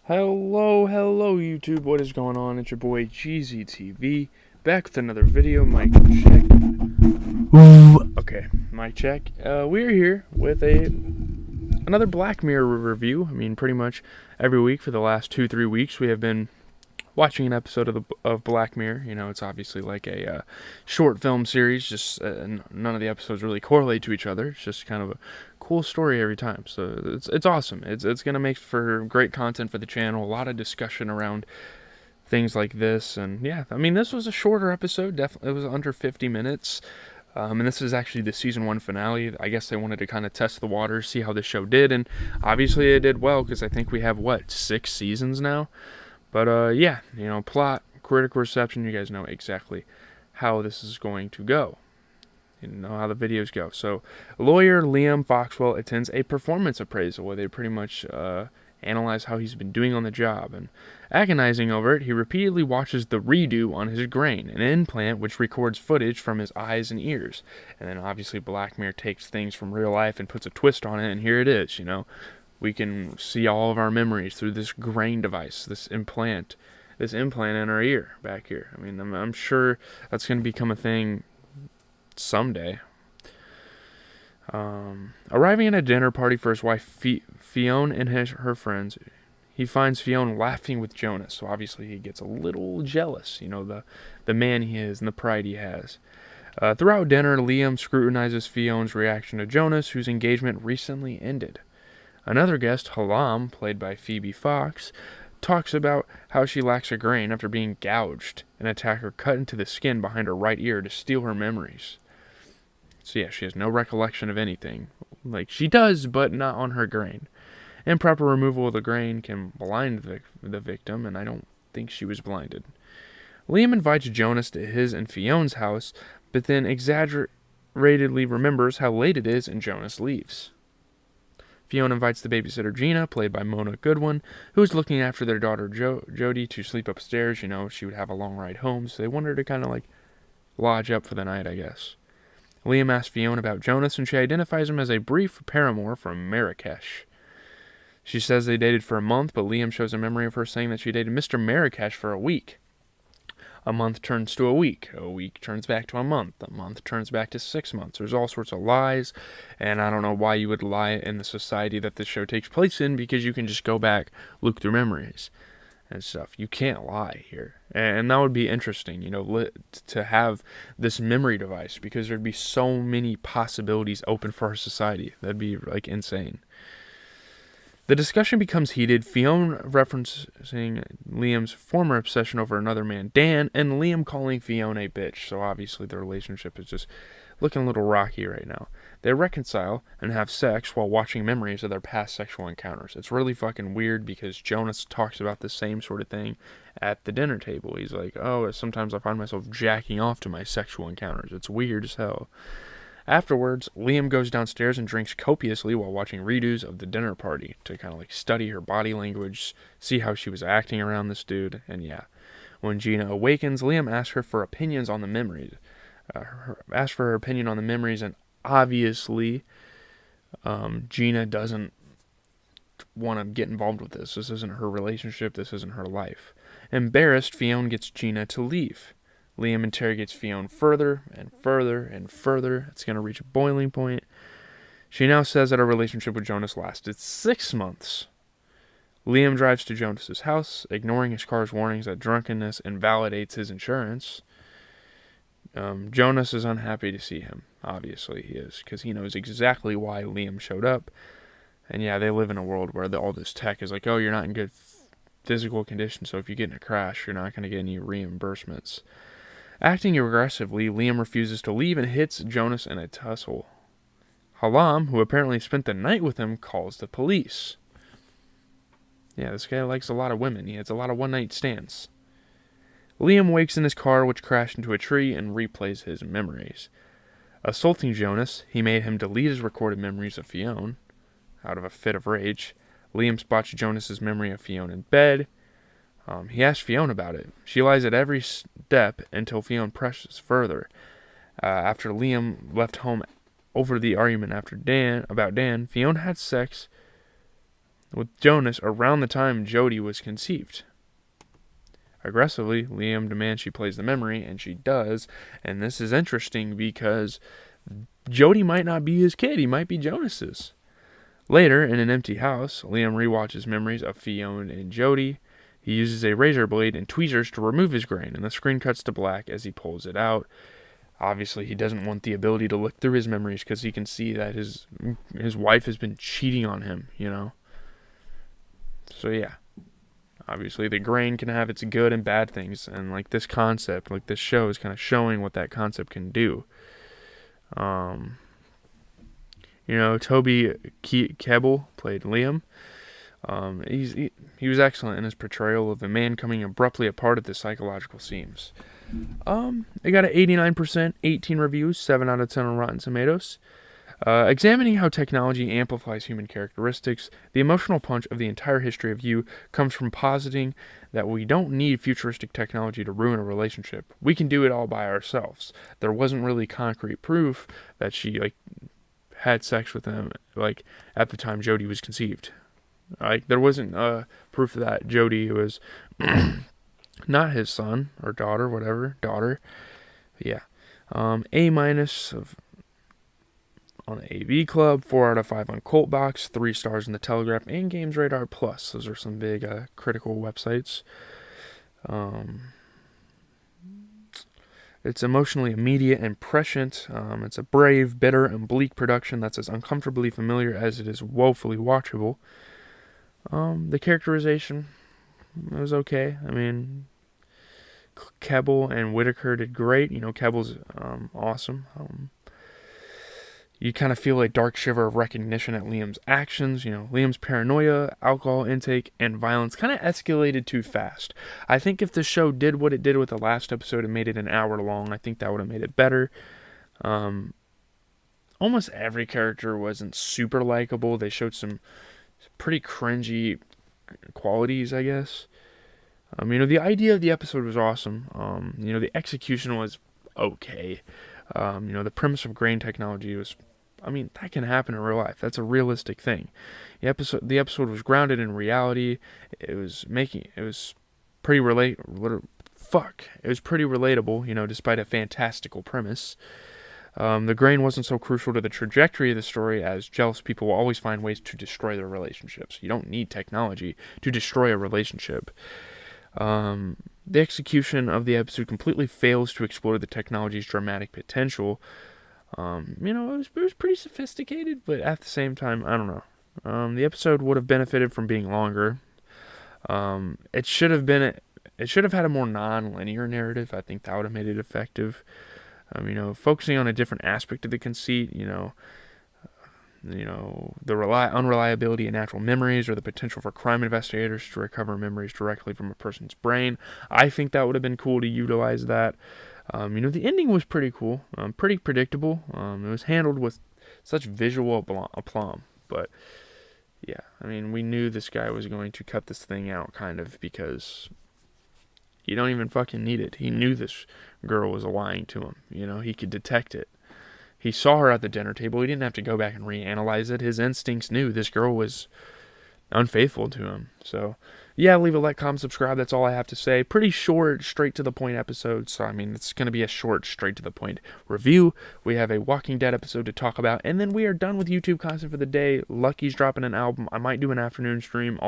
Hello, YouTube. What is going on? It's your boy GZTV, back with another video. Mic check. Okay, mic check. We're here with another Black Mirror review. I mean, pretty much every week for the last 2-3 weeks, we have been watching an episode of Black Mirror. You know, it's obviously like a short film series. Just none of the episodes really correlate to each other. It's just kind of a cool story every time. So it's awesome. It's gonna make for great content for the channel. A lot of discussion around things like this, and yeah, I mean, this was a shorter episode. Definitely, it was under 50 minutes. And this is actually the season 1 finale. I guess they wanted to kind of test the waters, see how the show did, and obviously it did well because I think we have 6 seasons now. But yeah, you know, plot, critical reception, you guys know exactly how this is going to go. You know how the videos go. So, lawyer Liam Foxwell attends a performance appraisal where they pretty much analyze how he's been doing on the job. And agonizing over it, he repeatedly watches the redo on his grain, an implant which records footage from his eyes and ears. And then obviously Black Mirror takes things from real life and puts a twist on it, and here it is, you know. We can see all of our memories through this grain device, this implant in our ear, back here. I mean, I'm sure that's going to become a thing someday. Arriving at a dinner party for his wife Fionn and her friends, he finds Fionn laughing with Jonas. So obviously he gets a little jealous, you know, the man he is and the pride he has. Throughout dinner, Liam scrutinizes Fionn's reaction to Jonas, whose engagement recently ended. Another guest, Halam, played by Phoebe Fox, talks about how she lacks a grain after being gouged. An attacker cut into the skin behind her right ear to steal her memories. So yeah, she has no recollection of anything. Like, she does, but not on her grain. Improper removal of the grain can blind the victim, and I don't think she was blinded. Liam invites Jonas to his and Fionn's house, but then exaggeratedly remembers how late it is and Jonas leaves. Fionn invites the babysitter Gina, played by Mona Goodwin, who is looking after their daughter Jody, to sleep upstairs. You know, she would have a long ride home, so they want her to kind of like lodge up for the night, I guess. Liam asks Fionn about Jonas, and she identifies him as a brief paramour from Marrakesh. She says they dated for a month, but Liam shows a memory of her saying that she dated Mr. Marrakesh for a week. A month turns to a week turns back to a month turns back to 6 months. There's all sorts of lies, and I don't know why you would lie in the society that this show takes place in, because you can just go back, look through memories and stuff. You can't lie here, and that would be interesting, you know, to have this memory device, because there'd be so many possibilities open for our society. That'd be like insane. The discussion becomes heated, Fionn referencing Liam's former obsession over another man, Dan, and Liam calling Fionn a bitch. So obviously their relationship is just looking a little rocky right now. They reconcile and have sex while watching memories of their past sexual encounters. It's really fucking weird because Jonas talks about the same sort of thing at the dinner table. He's like, oh, sometimes I find myself jacking off to my sexual encounters. It's weird as hell. Afterwards, Liam goes downstairs and drinks copiously while watching redos of the dinner party to kind of like study her body language, see how she was acting around this dude, and yeah. When Gina awakens, Liam asks her for opinions on the memories. Asks for her opinion on the memories, and obviously, Gina doesn't want to get involved with this. This isn't her relationship. This isn't her life. Embarrassed, Fionn gets Gina to leave. Liam interrogates Fionn further and further and further. It's going to reach a boiling point. She now says that her relationship with Jonas lasted 6 months. Liam drives to Jonas's house, ignoring his car's warnings that drunkenness invalidates his insurance. Jonas is unhappy to see him. Obviously he is, because he knows exactly why Liam showed up. And yeah, they live in a world where all this tech is like, oh, you're not in good physical condition, so if you get in a crash, you're not going to get any reimbursements. Acting aggressively, Liam refuses to leave and hits Jonas in a tussle. Halam, who apparently spent the night with him, calls the police. Yeah, this guy likes a lot of women. He has a lot of one-night stands. Liam wakes in his car, which crashed into a tree, and replays his memories. Assaulting Jonas, he made him delete his recorded memories of Fionn. Out of a fit of rage, Liam spots Jonas's memory of Fionn in bed. He asks Fionn about it. She lies at every step until Fionn presses further. After Liam left home over the argument about Dan, Fionn had sex with Jonas around the time Jody was conceived. Aggressively, Liam demands she plays the memory, and she does. And this is interesting because Jody might not be his kid. He might be Jonas's. Later, in an empty house, Liam rewatches memories of Fionn and Jody. He uses a razor blade and tweezers to remove his grain, and the screen cuts to black as he pulls it out. Obviously, he doesn't want the ability to look through his memories because he can see that his wife has been cheating on him, So yeah, obviously the grain can have its good and bad things, and like this concept, like this show is kind of showing what that concept can do. Toby Kebbell played Liam. He was excellent in his portrayal of a man coming abruptly apart at the psychological seams. It got an 89%, 18 reviews, 7 out of 10 on Rotten Tomatoes. Examining how technology amplifies human characteristics, the emotional punch of the entire history of You comes from positing that we don't need futuristic technology to ruin a relationship. We can do it all by ourselves. There wasn't really concrete proof that she had sex with him at the time Jody was conceived. There wasn't proof that Jody was not his son or daughter, whatever. Daughter. Yeah. A- on AV Club, 4 out of 5 on Cult Box, 3 stars in the Telegraph and Games Radar Plus. Those are some big critical websites. It's emotionally immediate and prescient. It's a brave, bitter, and bleak production that's as uncomfortably familiar as it is woefully watchable. The characterization was okay. I mean, Kebbell and Whitaker did great. Kebbell's awesome. You kind of feel a dark shiver of recognition at Liam's actions. Liam's paranoia, alcohol intake, and violence kind of escalated too fast. I think if the show did what it did with the last episode and made it an hour long, I think that would have made it better. Almost every character wasn't super likable. They showed some pretty cringy qualities, I guess. The idea of the episode was awesome. The execution was okay. The premise of grain technology was, that can happen in real life. That's a realistic thing. The episode was grounded in reality. It was pretty relatable, despite a fantastical premise. The grain wasn't so crucial to the trajectory of the story, as jealous people will always find ways to destroy their relationships. You don't need technology to destroy a relationship. The execution of the episode completely fails to explore the technology's dramatic potential. It was pretty sophisticated, but at the same time, I don't know. The episode would have benefited from being longer. It should have had a more non-linear narrative. I think that would have made it effective. Focusing on a different aspect of the conceit, the unreliability of natural memories, or the potential for crime investigators to recover memories directly from a person's brain. I think that would have been cool to utilize that. The ending was pretty cool, pretty predictable. It was handled with such visual aplomb, but yeah, we knew this guy was going to cut this thing out, kind of, because you don't even fucking need it. He knew this girl was lying to him. He could detect it. He saw her at the dinner table. He didn't have to go back and reanalyze it. His instincts knew this girl was unfaithful to him. So, yeah, leave a like, comment, subscribe. That's all I have to say. Pretty short, straight to the point episode. So, it's going to be a short, straight to the point review. We have a Walking Dead episode to talk about. And then we are done with YouTube content for the day. Lucky's dropping an album. I might do an afternoon stream. All that.